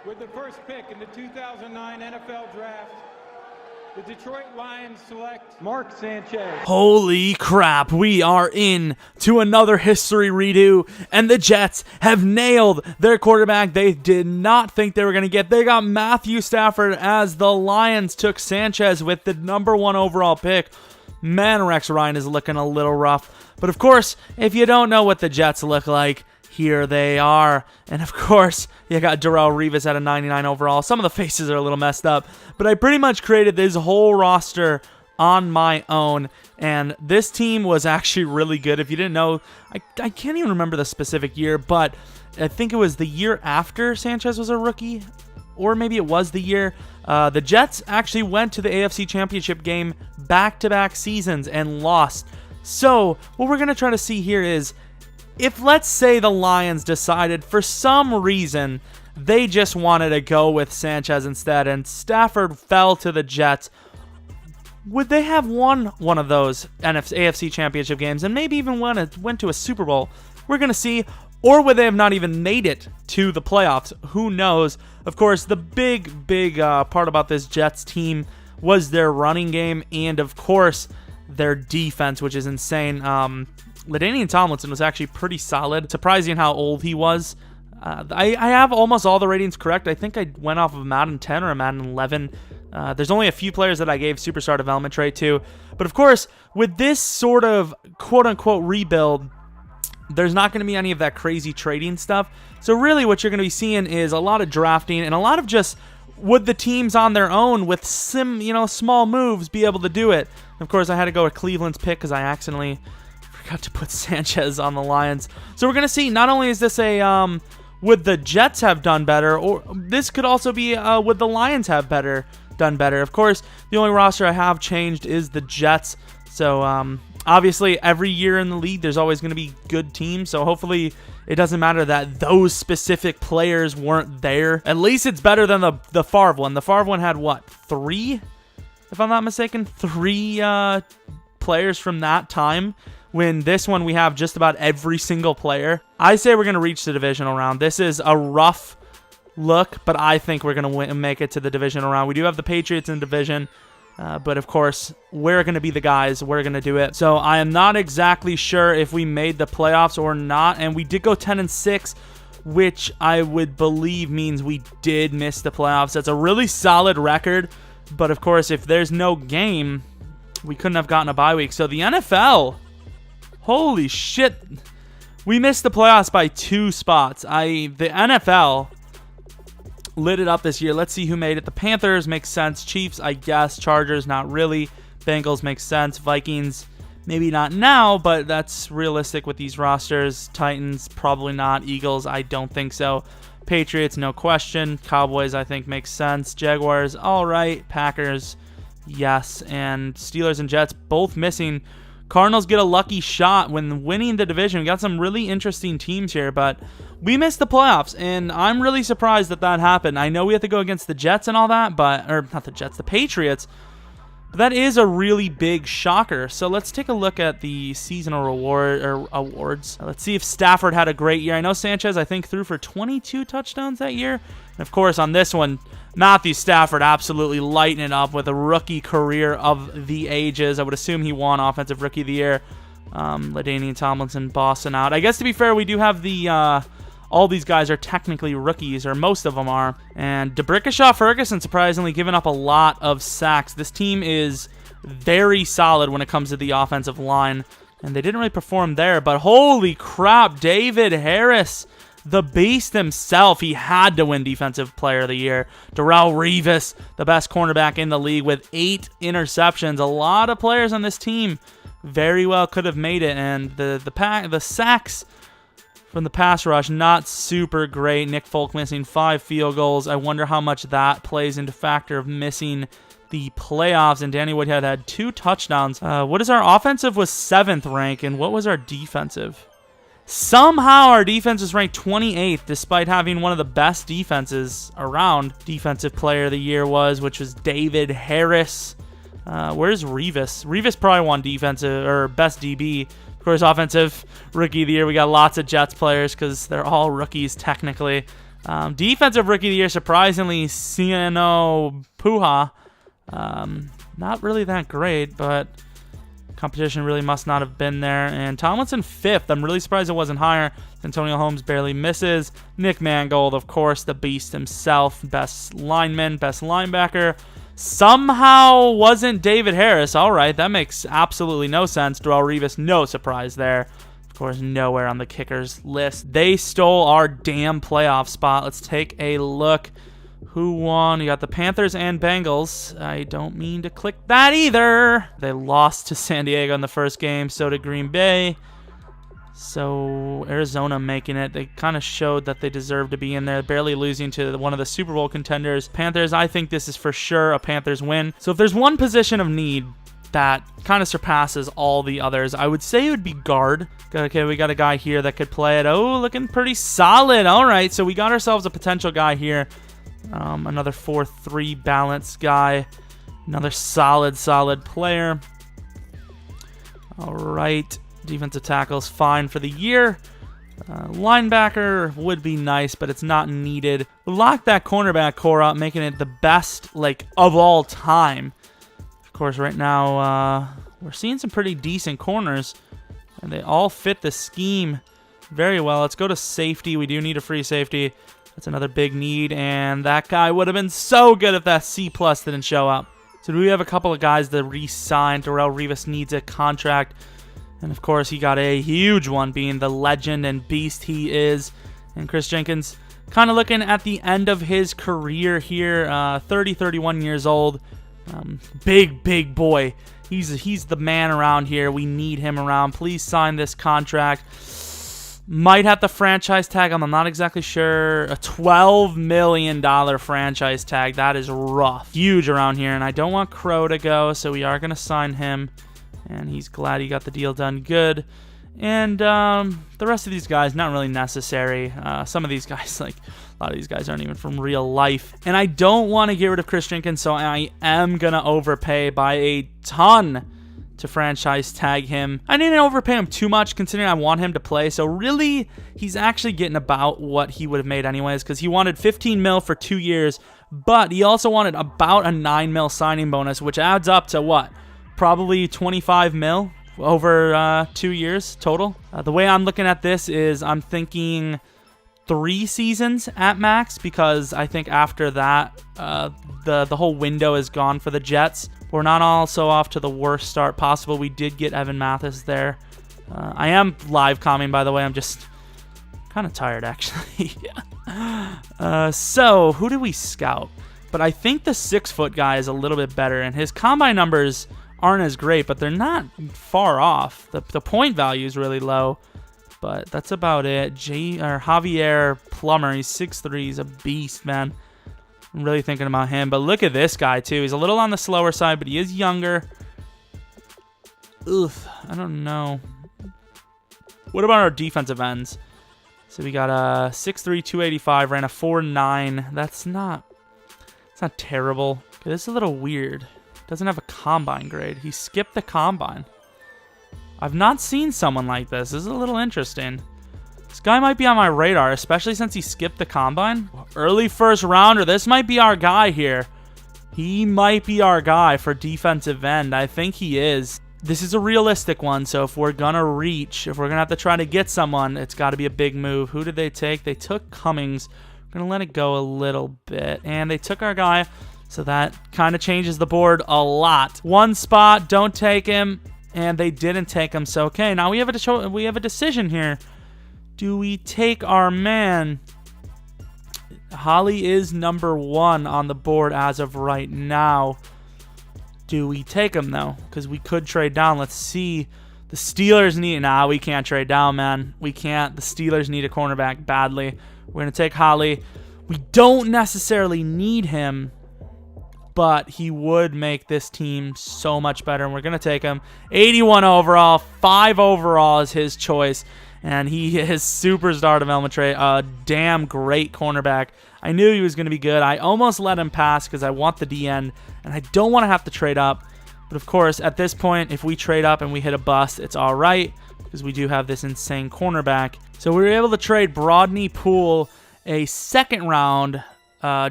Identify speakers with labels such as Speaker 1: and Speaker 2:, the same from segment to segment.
Speaker 1: With the first pick in the 2009 NFL Draft, the Detroit Lions select Mark Sanchez.
Speaker 2: Holy crap, we are in to another history redo, and the Jets have nailed their quarterback they did not think they were going to get. They got Matthew Stafford as the Lions took Sanchez with the number 1 overall pick. Man, Rex Ryan is looking a little rough. But of course, if you don't know what the Jets look like, here they are. And of course, you got Jeromepkr at a 99 overall. Some of the faces are a little messed up, but I pretty much created this whole roster on my own. And this team was actually really good. If you didn't know, I can't even remember the specific year, but I think it was the year after Sanchez was a rookie, or maybe it was the year. The Jets actually went to the AFC Championship game back-to-back seasons and lost. So what we're going to try to see here is, if let's say the Lions decided for some reason they just wanted to go with Sanchez instead and Stafford fell to the Jets, would they have won one of those AFC Championship games and maybe even went to a Super Bowl? We're going to see. Or would they have not even made it to the playoffs? Who knows? Of course, the big part about this Jets team was their running game and, of course, their defense, which is insane. LaDainian Tomlinson was actually pretty solid. Surprising how old he was. I have almost all the ratings correct. I think I went off of Madden 10 or a Madden 11. There's only a few players that I gave Superstar Development Trait to. But of course, with this sort of quote-unquote rebuild, there's not going to be any of that crazy trading stuff. So really what you're going to be seeing is a lot of drafting and a lot of just would the teams on their own with small moves be able to do it. And of course, I had to go with Cleveland's pick because I accidentally forgot to put Sanchez on the Lions. So we're going to see, not only is this a would the Jets have done better, or this could also be would the Lions have done better. Of course, the only roster I have changed is the Jets. So obviously every year in the league there's always going to be good teams. So hopefully it doesn't matter that those specific players weren't there. At least it's better than the Favre one. The Favre one had what, 3? If I'm not mistaken, 3 players from that time. When this one, we have just about every single player. I say we're going to reach the divisional round. This is a rough look, but I think we're going to make it to the divisional round. We do have the Patriots in division, but of course, we're going to be the guys. We're going to do it. So I am not exactly sure if we made the playoffs or not, and we did go 10-6, which I would believe means we did miss the playoffs. That's a really solid record, but of course, if there's no game, we couldn't have gotten a bye week. So the NFL... holy shit. We missed the playoffs by 2 spots. The NFL lit it up this year. Let's see who made it. The Panthers makes sense. Chiefs, I guess. Chargers, not really. Bengals makes sense. Vikings, maybe not now, but that's realistic with these rosters. Titans, probably not. Eagles, I don't think so. Patriots, no question. Cowboys, I think makes sense. Jaguars, all right. Packers, yes. And Steelers and Jets, both missing. Cardinals get a lucky shot when winning the division. We got some really interesting teams here, but we missed the playoffs, and I'm really surprised that happened. I know we have to go against the Jets and all that, or not the Jets, the Patriots, but that is a really big shocker. So let's take a look at the seasonal awards. Let's see if Stafford had a great year. I know Sanchez, I think, threw for 22 touchdowns that year. And of course, on this one, Matthew Stafford absolutely lighting it up with a rookie career of the ages. I would assume he won Offensive Rookie of the Year. LaDainian Tomlinson bossing out. I guess to be fair, we do have the all these guys are technically rookies, or most of them are. And DeBrickashaw Ferguson surprisingly giving up a lot of sacks. This team is very solid when it comes to the offensive line, and they didn't really perform there. But holy crap, David Harris, the beast himself, he had to win Defensive Player of the Year. Darrelle Revis, the best cornerback in the league with 8 interceptions. A lot of players on this team very well could have made it, and the sacks from the pass rush, not super great. Nick Folk missing 5 field goals. I wonder how much that plays into factor of missing the playoffs. And Danny Woodhead had 2 touchdowns. What is our offensive was 7th rank, and what was our defensive? Somehow our defense is ranked 28th, despite having one of the best defenses around. Defensive Player of the Year which was David Harris. Where's Revis? Revis probably won defensive or best DB. Of course, Offensive Rookie of the Year. We got lots of Jets players because they're all rookies technically. Defensive Rookie of the Year, surprisingly, Siano Puha. Not really that great, but competition really must not have been there. And Tomlinson 5th. I'm really surprised it wasn't higher. Antonio Holmes barely misses. Nick Mangold, of course, the beast himself. Best lineman, best linebacker. Somehow wasn't David Harris. All right, that makes absolutely no sense. Darrelle Revis, no surprise there. Of course, nowhere on the kickers list. They stole our damn playoff spot. Let's take a look. Who won? You got the Panthers and Bengals. I don't mean to click that either. They lost to San Diego in the first game. So did Green Bay. So Arizona making it. They kind of showed that they deserve to be in there. Barely losing to one of the Super Bowl contenders. Panthers, I think this is for sure a Panthers win. So if there's one position of need that kind of surpasses all the others, I would say it would be guard. Okay, we got a guy here that could play it. Oh, looking pretty solid. All right, so we got ourselves a potential guy here. Another 4-3 balanced guy. Another solid player. All right. Defensive tackle's fine for the year. Linebacker would be nice, but it's not needed. Lock that cornerback core up, making it the best of all time. Of course, right now we're seeing some pretty decent corners, and they all fit the scheme very well. Let's go to safety. We do need a free safety. That's another big need, and that guy would have been so good if that C+ didn't show up. So do we have a couple of guys that re-signed? Darrelle Revis needs a contract, and of course he got a huge one, being the legend and beast he is. And Chris Jenkins kind of looking at the end of his career here, 31 years old. Big boy. He's the man around here. We need him around. Please sign this contract. Might have to franchise tag him. I'm not exactly sure. A $12 million franchise tag. That is rough. Huge around here. And I don't want Crow to go, so we are going to sign him. And he's glad he got the deal done good. And the rest of these guys, not really necessary. Some of these guys, a lot of these guys aren't even from real life. And I don't want to get rid of Chris Jenkins, so I am going to overpay by a ton to franchise tag him. I didn't overpay him too much considering I want him to play, so really he's actually getting about what he would have made anyways, because he wanted 15 mil for 2 years, but he also wanted about a 9 mil signing bonus, which adds up to what? Probably 25 mil over 2 years total. The way I'm looking at this is I'm thinking 3 seasons at max, because I think after that the whole window is gone for the Jets. We're not also off to the worst start possible. We did get Evan Mathis there. I am live commenting, by the way. I'm just kind of tired, actually. So, who did we scout? But I think the 6-foot guy is a little bit better, and his combine numbers aren't as great, but they're not far off. The point value is really low, but that's about it. Javier Plummer, he's 6'3", he's a beast, man. I'm really thinking about him. But look at this guy, too. He's a little on the slower side, but he is younger. Ugh, I don't know. What about our defensive ends? So we got a 6'3", 285, ran a 4'9". That's not terrible. This is a little weird. Doesn't have a combine grade. He skipped the combine. I've not seen someone like this. This is a little interesting. This guy might be on my radar, especially since he skipped the combine. Early first rounder. This might be our guy here. He might be our guy for defensive end. I think he is. This is a realistic one, so if we're going to reach, if we're going to have to try to get someone, it's got to be a big move. Who did they take? They took Cummings. We're going to let it go a little bit. And they took our guy, so that kind of changes the board a lot. One spot, don't take him, and they didn't take him. So, okay, now we have a decision here. Do we take our man? Holly is number 1 on the board as of right now. Do we take him, though? Because we could trade down. Let's see. The Steelers need... Nah, we can't trade down, man. We can't. The Steelers need a cornerback badly. We're going to take Holly. We don't necessarily need him, but he would make this team so much better, and we're going to take him. 81 overall. 5 overall is his choice. And he is superstar development trait, a damn great cornerback. I knew he was going to be good. I almost let him pass because I want the D end, and I don't want to have to trade up. But of course, at this point, if we trade up and we hit a bust, it's all right because we do have this insane cornerback. So we were able to trade Brodney Poole a second round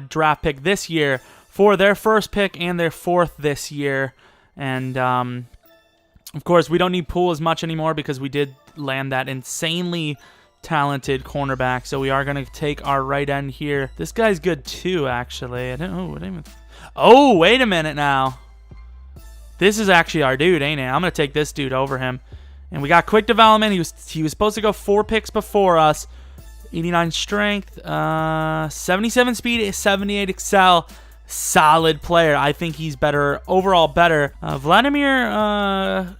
Speaker 2: draft pick this year for their first pick and their fourth this year. And of course, we don't need Poole as much anymore because we did land that insanely talented cornerback. So we are going to take our right end here. This guy's good too, actually. Oh, wait a minute now. This is actually our dude, ain't it? I'm going to take this dude over him. And we got quick development. He was supposed to go 4 picks before us. 89 strength, 77 speed, 78 excel. Solid player. I think he's better, overall better. Vladimir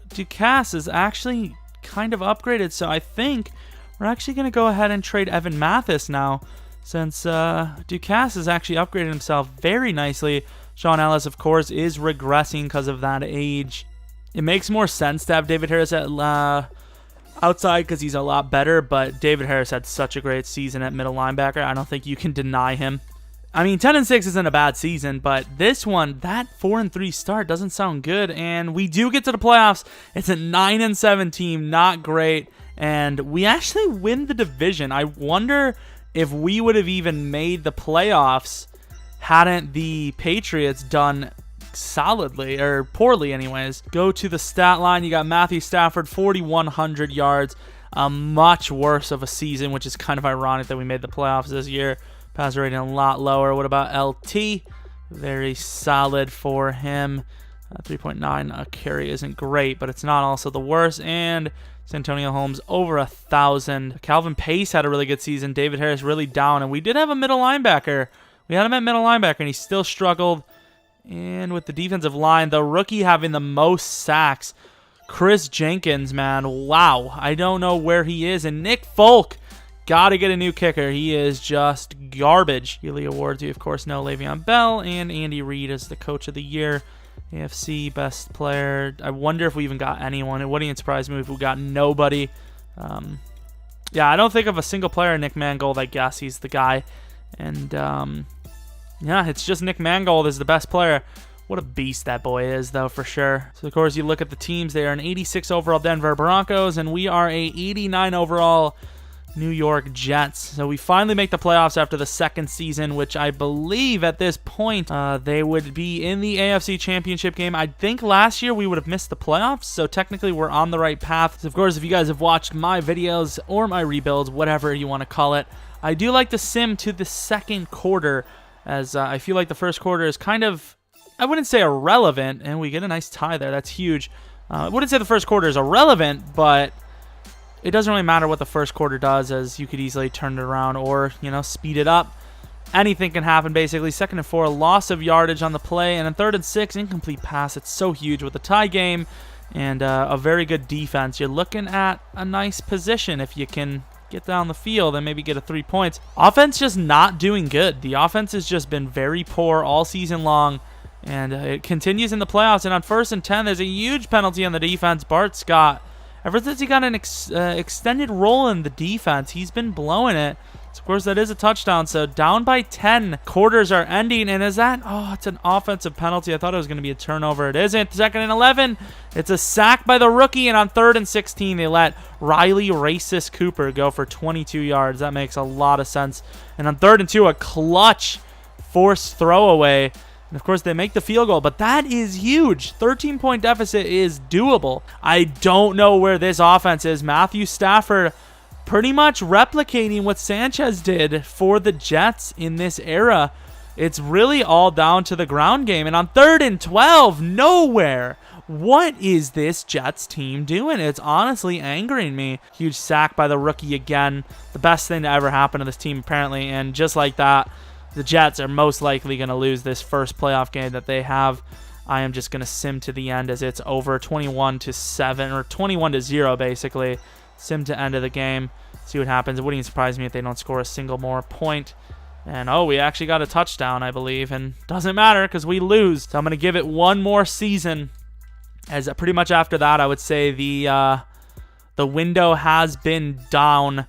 Speaker 2: Ducasse is actually kind of upgraded, so I think we're actually going to go ahead and trade Evan Mathis now, since Ducasse has actually upgraded himself very nicely. Sean Ellis, of course, is regressing because of that age. It makes more sense to have David Harris at outside because he's a lot better, but David Harris had such a great season at middle linebacker. I don't think you can deny him. I mean, 10-6 isn't a bad season, but this one, that 4-3 start doesn't sound good, and we do get to the playoffs. It's a 9-7 team, not great, and we actually win the division. I wonder if we would have even made the playoffs hadn't the Patriots done solidly, or poorly anyways. Go to the stat line. You got Matthew Stafford, 4,100 yards. Much worse of a season, which is kind of ironic that we made the playoffs this year. Passer rating a lot lower. What about LT? Very solid for him. 3.9 a carry isn't great, but it's not also the worst. And Santonio Holmes over 1,000. Calvin Pace had a really good season. David Harris really down, and we did have a middle linebacker. We had him at middle linebacker, and he still struggled. And with the defensive line, the rookie having the most sacks, Chris Jenkins, man, wow. I don't know where he is. And Nick Folk, got to get a new kicker. He is just garbage. Yearly awards, we of course know Le'Veon Bell and Andy Reid as the coach of the year. AFC best player. I wonder if we even got anyone. It wouldn't even surprise me if we got nobody. Yeah, I don't think of a single player. Nick Mangold, I guess he's the guy. And yeah, it's just Nick Mangold is the best player. What a beast that boy is, though, for sure. So, of course, you look at the teams. They are an 86 overall Denver Broncos, and we are a 89 overall New York Jets. So we finally make the playoffs after the second season, which I believe at this point they would be in the AFC Championship game. I think last year we would have missed the playoffs, so technically we're on the right path. So of course, if you guys have watched my videos or my rebuilds, whatever you want to call it, I do like to sim to the second quarter, as I feel like the first quarter is kind of, I wouldn't say irrelevant, and we get a nice tie there. That's huge. I wouldn't say the first quarter is irrelevant, but it doesn't really matter what the first quarter does, as you could easily turn it around or, speed it up. Anything can happen, basically. 2nd and 4, loss of yardage on the play, and then 3rd and 6, incomplete pass. It's so huge with the tie game and a very good defense. You're looking at a nice position if you can get down the field and maybe get a 3 points. Offense just not doing good. The offense has just been very poor all season long, and it continues in the playoffs. And on 1st and 10, there's a huge penalty on the defense. Bart Scott, ever since he got an extended role in the defense, he's been blowing it. So of course, that is a touchdown. So down by 10, quarters are ending. And is that, it's an offensive penalty. I thought it was going to be a turnover. It isn't. 2nd and 11, it's a sack by the rookie. And on 3rd and 16, they let Riley Racist Cooper go for 22 yards. That makes a lot of sense. And on 3rd and 2, a clutch forced throwaway. And of course, they make the field goal, but that is huge. 13-point deficit is doable. I don't know where this offense is. Matthew Stafford pretty much replicating what Sanchez did for the Jets in this era. It's really all down to the ground game. And on 3rd and 12, nowhere. What is this Jets team doing? It's honestly angering me. Huge sack by the rookie again. The best thing to ever happen to this team, apparently. And just like that, the Jets are most likely going to lose this first playoff game that they have. I am just going to sim to the end as it's over 21-7 or 21-0 basically. Sim to end of the game. See what happens. It wouldn't even surprise me if they don't score a single more point. And we actually got a touchdown, I believe, and doesn't matter because we lose. So I'm going to give it one more season. As pretty much after that, I would say the window has been down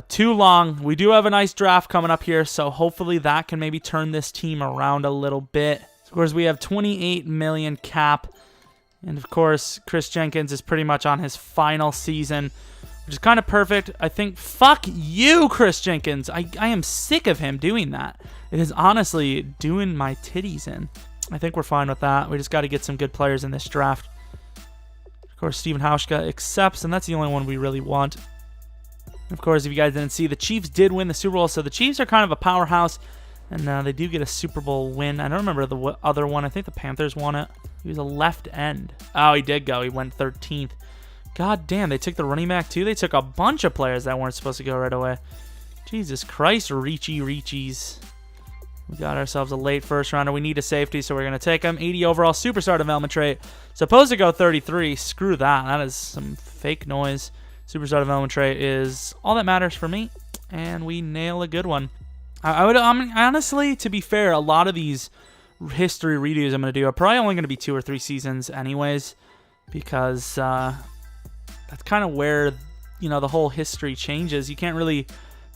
Speaker 2: too long. We do have a nice draft coming up here, so hopefully that can maybe turn this team around a little bit. Of course, we have $28 million cap, and of course, Chris Jenkins is pretty much on his final season. which is kind of perfect. I think, fuck you, Chris Jenkins. I am sick of him doing that. It is honestly doing my titties in. I think we're fine with that. We just got to get some good players in this draft. Of course, Steven Hauschka accepts, and that's the only one we really want. Of course, if you guys didn't see, the Chiefs did win the Super Bowl, so the Chiefs are kind of a powerhouse, and they do get a Super Bowl win. I don't remember the other one. I think the Panthers won it. He was a left end. Oh, he did go. He went 13th. God damn, they took the running back too? They took a bunch of players that weren't supposed to go right away. Jesus Christ, Reachies. We got ourselves a late first rounder. We need a safety, so we're going to take him. 80 overall superstar development trait. Supposed to go 33. Screw that. That is some fake noise. Superstar development trait is all that matters for me, and we nail a good one. I would honestly, to be fair, a lot of these history redos I'm going to do are probably only going to be 2 or 3 seasons anyways, because that's kind of where, you know, the whole history changes. You can't really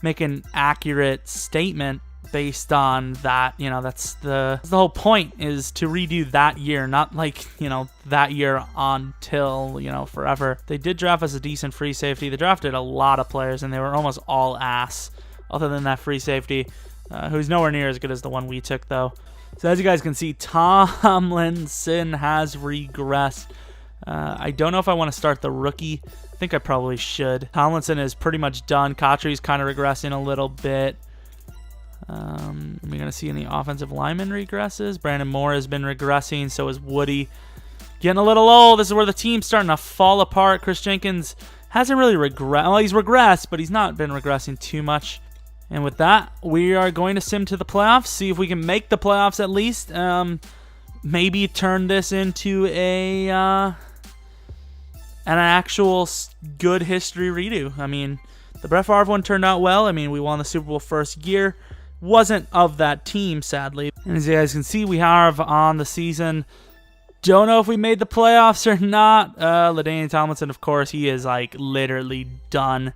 Speaker 2: make an accurate statement based on that. You know, that's the whole point, is to redo that year, not like, you know, that year until, you know, forever. They did draft us a decent free safety. They drafted a lot of players, and they were almost all ass, other than that free safety, who's nowhere near as good as the one we took, though. So as you guys can see, Tomlinson has regressed. I don't know if I want to start the rookie. I think I probably should. Tomlinson is pretty much done. Kotry's kind of regressing a little bit. Are we going to see any offensive lineman regresses? Brandon Moore has been regressing. So is Woody. Getting a little old. This is where the team's starting to fall apart. Chris Jenkins hasn't really regressed. Well, he's regressed, but he's not been regressing too much. And with that, we are going to sim to the playoffs. See if we can make the playoffs at least. Maybe turn this into an actual good history redo. I mean, the Brett Favre one turned out well. I mean, we won the Super Bowl first year. Wasn't of that team, sadly. And as you guys can see, we have on the season. Don't know if we made the playoffs or not. LaDainian Tomlinson, of course, he is like literally done.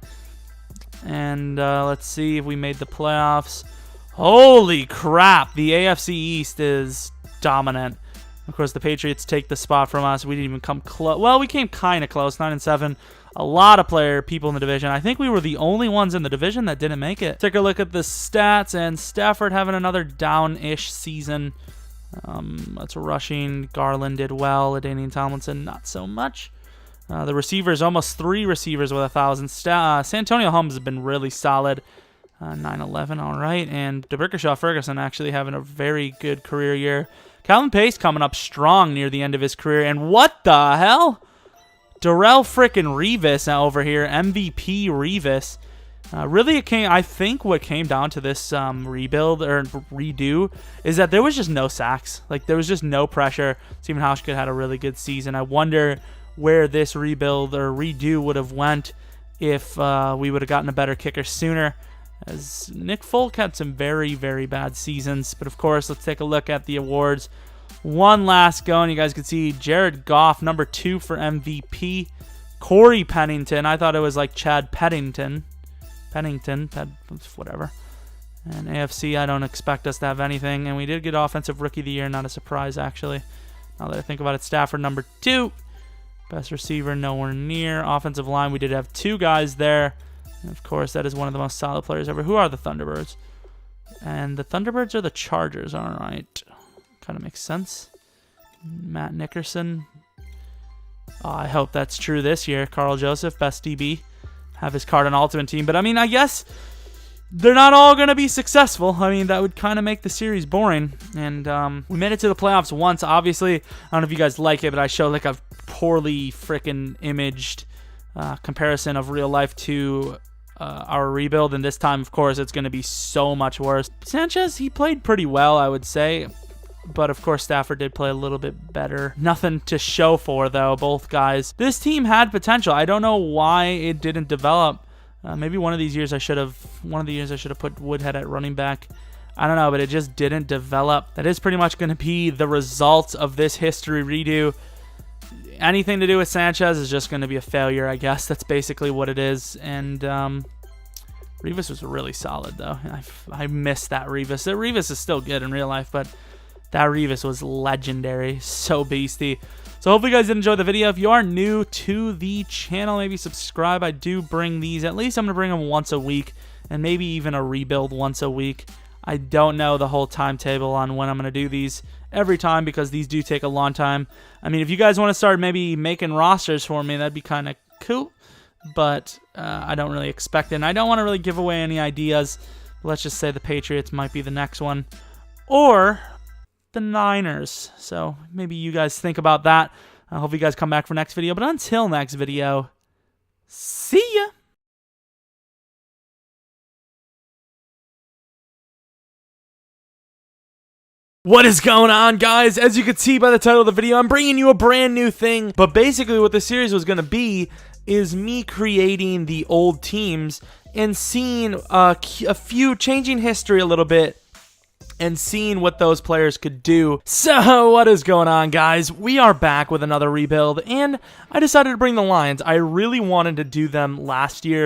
Speaker 2: And let's see if we made the playoffs. Holy crap, the AFC East is dominant. Of course, the Patriots take the spot from us. We didn't even come close. Well, we came kind of close, 9-7. A lot of people in the division. I think we were the only ones in the division that didn't make it. Take a look at the stats, and Stafford having another down-ish season. That's rushing. Garland did well. LaDainian Tomlinson, not so much. The receivers, almost 3 receivers with 1,000. Santonio Holmes has been really solid. 9-11, all right. And DeBerkershaw Ferguson actually having a very good career year. Calvin Pace coming up strong near the end of his career. And what the hell? Darrell frickin' Revis over here, MVP Revis. Really, I think what came down to this rebuild or redo is that there was just no sacks. Like, there was just no pressure. Steven Hauschka had a really good season. I wonder where this rebuild or redo would have went if we would have gotten a better kicker sooner, as Nick Folk had some very, very bad seasons. But of course, let's take a look at the awards. One last go, and you guys can see Jared Goff, number 2 for MVP. Corey Pennington, I thought it was like Chad Pennington, whatever. And AFC, I don't expect us to have anything. And we did get Offensive Rookie of the Year, not a surprise, actually. Now that I think about it, Stafford, number 2. Best receiver, nowhere near. Offensive line, we did have 2 guys there. And of course, that is one of the most solid players ever. Who are the Thunderbirds? And the Thunderbirds are the Chargers, all right. Kind of makes sense. Matt Nickerson. Oh, I hope that's true this year. Carl Joseph, best DB. Have his card on Ultimate Team. But, I mean, I guess they're not all going to be successful. I mean, that would kind of make the series boring. And we made it to the playoffs once. Obviously, I don't know if you guys like it, but I showed like a poorly freaking imaged comparison of real life to our rebuild. And this time, of course, it's going to be so much worse. Sanchez, he played pretty well, I would say. But, of course, Stafford did play a little bit better. Nothing to show for, though, both guys. This team had potential. I don't know why it didn't develop. Maybe one of these years I should have put Woodhead at running back. I don't know, but it just didn't develop. That is pretty much going to be the result of this history redo. Anything to do with Sanchez is just going to be a failure, I guess. That's basically what it is. And Revis was really solid, though. I miss that Revis. Revis is still good in real life, but That Revis was legendary. So beasty. So hopefully you guys did enjoy the video. If you are new to the channel, maybe subscribe. I do bring these. At least I'm going to bring them once a week. And maybe even a rebuild once a week. I don't know the whole timetable on when I'm going to do these every time, because these do take a long time. I mean, if you guys want to start maybe making rosters for me, that'd be kind of cool. But I don't really expect it. And I don't want to really give away any ideas. Let's just say the Patriots might be the next one. Or the Niners. So maybe you guys think about that. I hope you guys come back for next video. But until next video, see ya. What is going on, guys? As you can see by the title of the video, I'm bringing you a brand new thing. But basically what this series was going to be is me creating the old teams and seeing a few, changing history a little bit and seeing what those players could do. So what is going on, guys? We are back with another rebuild, and I decided to bring the Lions. I really wanted to do them last year,